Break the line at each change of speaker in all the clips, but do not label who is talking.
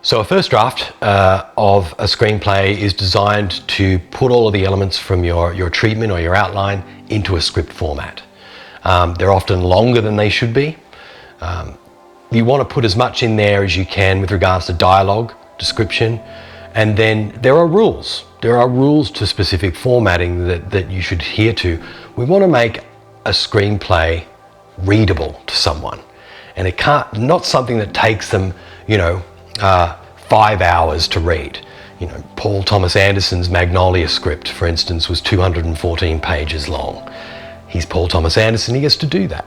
So a first draft of a screenplay is designed to put all of the elements from your treatment or your outline into a script format. They're often longer than they should be. You want to put as much in there as you can with regards to dialogue, description, and then there are rules. There are rules to specific formatting that you should adhere to. We want to make a screenplay readable to someone, and it not something that takes them, 5 hours to read. Paul Thomas Anderson's Magnolia script, for instance, was 214 pages long. He's Paul Thomas Anderson, he gets to do that.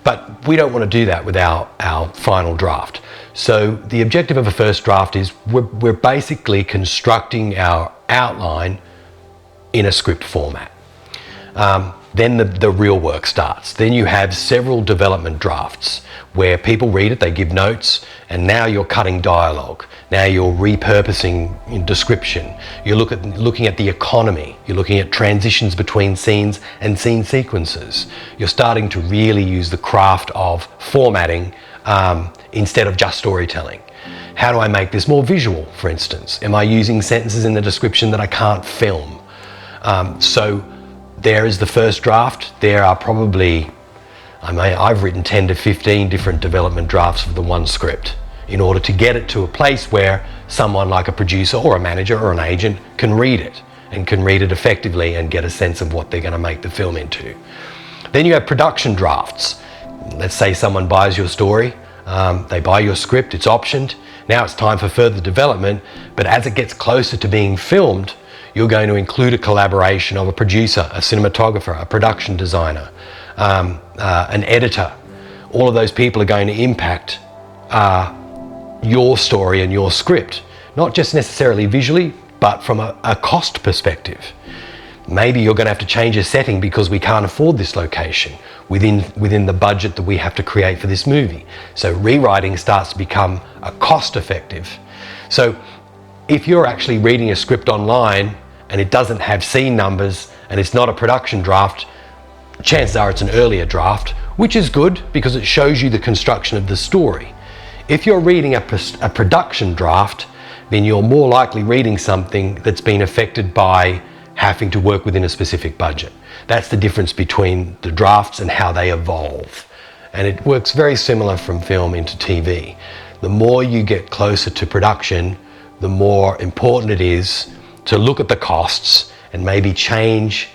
But we don't want to do that with our final draft. So the objective of a first draft is we're basically constructing our outline in a script format. Then the real work starts. Then you have several development drafts where people read it, they give notes, and now you're cutting dialogue. Now you're repurposing description. You're looking at the economy. You're looking at transitions between scenes and scene sequences. You're starting to really use the craft of formatting instead of just storytelling. How do I make this more visual, for instance? Am I using sentences in the description that I can't film? So there is the first draft. There are probably, I've written 10 to 15 different development drafts of the one script in order to get it to a place where someone like a producer or a manager or an agent can read it and can read it effectively and get a sense of what they're going to make the film into. Then you have production drafts. Let's say someone buys your story, they buy your script, it's optioned. Now it's time for further development, but as it gets closer to being filmed, you're going to include a collaboration of a producer, a cinematographer, a production designer, an editor. All of those people are going to impact your story and your script, not just necessarily visually, but from a cost perspective. Maybe you're going to have to change a setting because we can't afford this location within the budget that we have to create for this movie. So rewriting starts to become cost effective. So if you're actually reading a script online and it doesn't have scene numbers and it's not a production draft, chances are it's an earlier draft, which is good because it shows you the construction of the story. If you're reading a production draft, then you're more likely reading something that's been affected by having to work within a specific budget. That's the difference between the drafts and how they evolve. And it works very similar from film into TV. The more you get closer to production, the more important it is to look at the costs and maybe change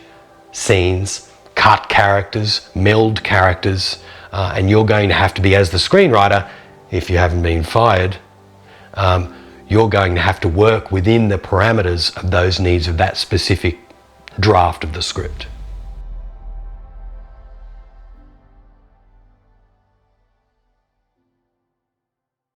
scenes, cut characters, meld characters, and you're going to have to be, as the screenwriter, if you haven't been fired, you're going to have to work within the parameters of those needs of that specific draft of the script.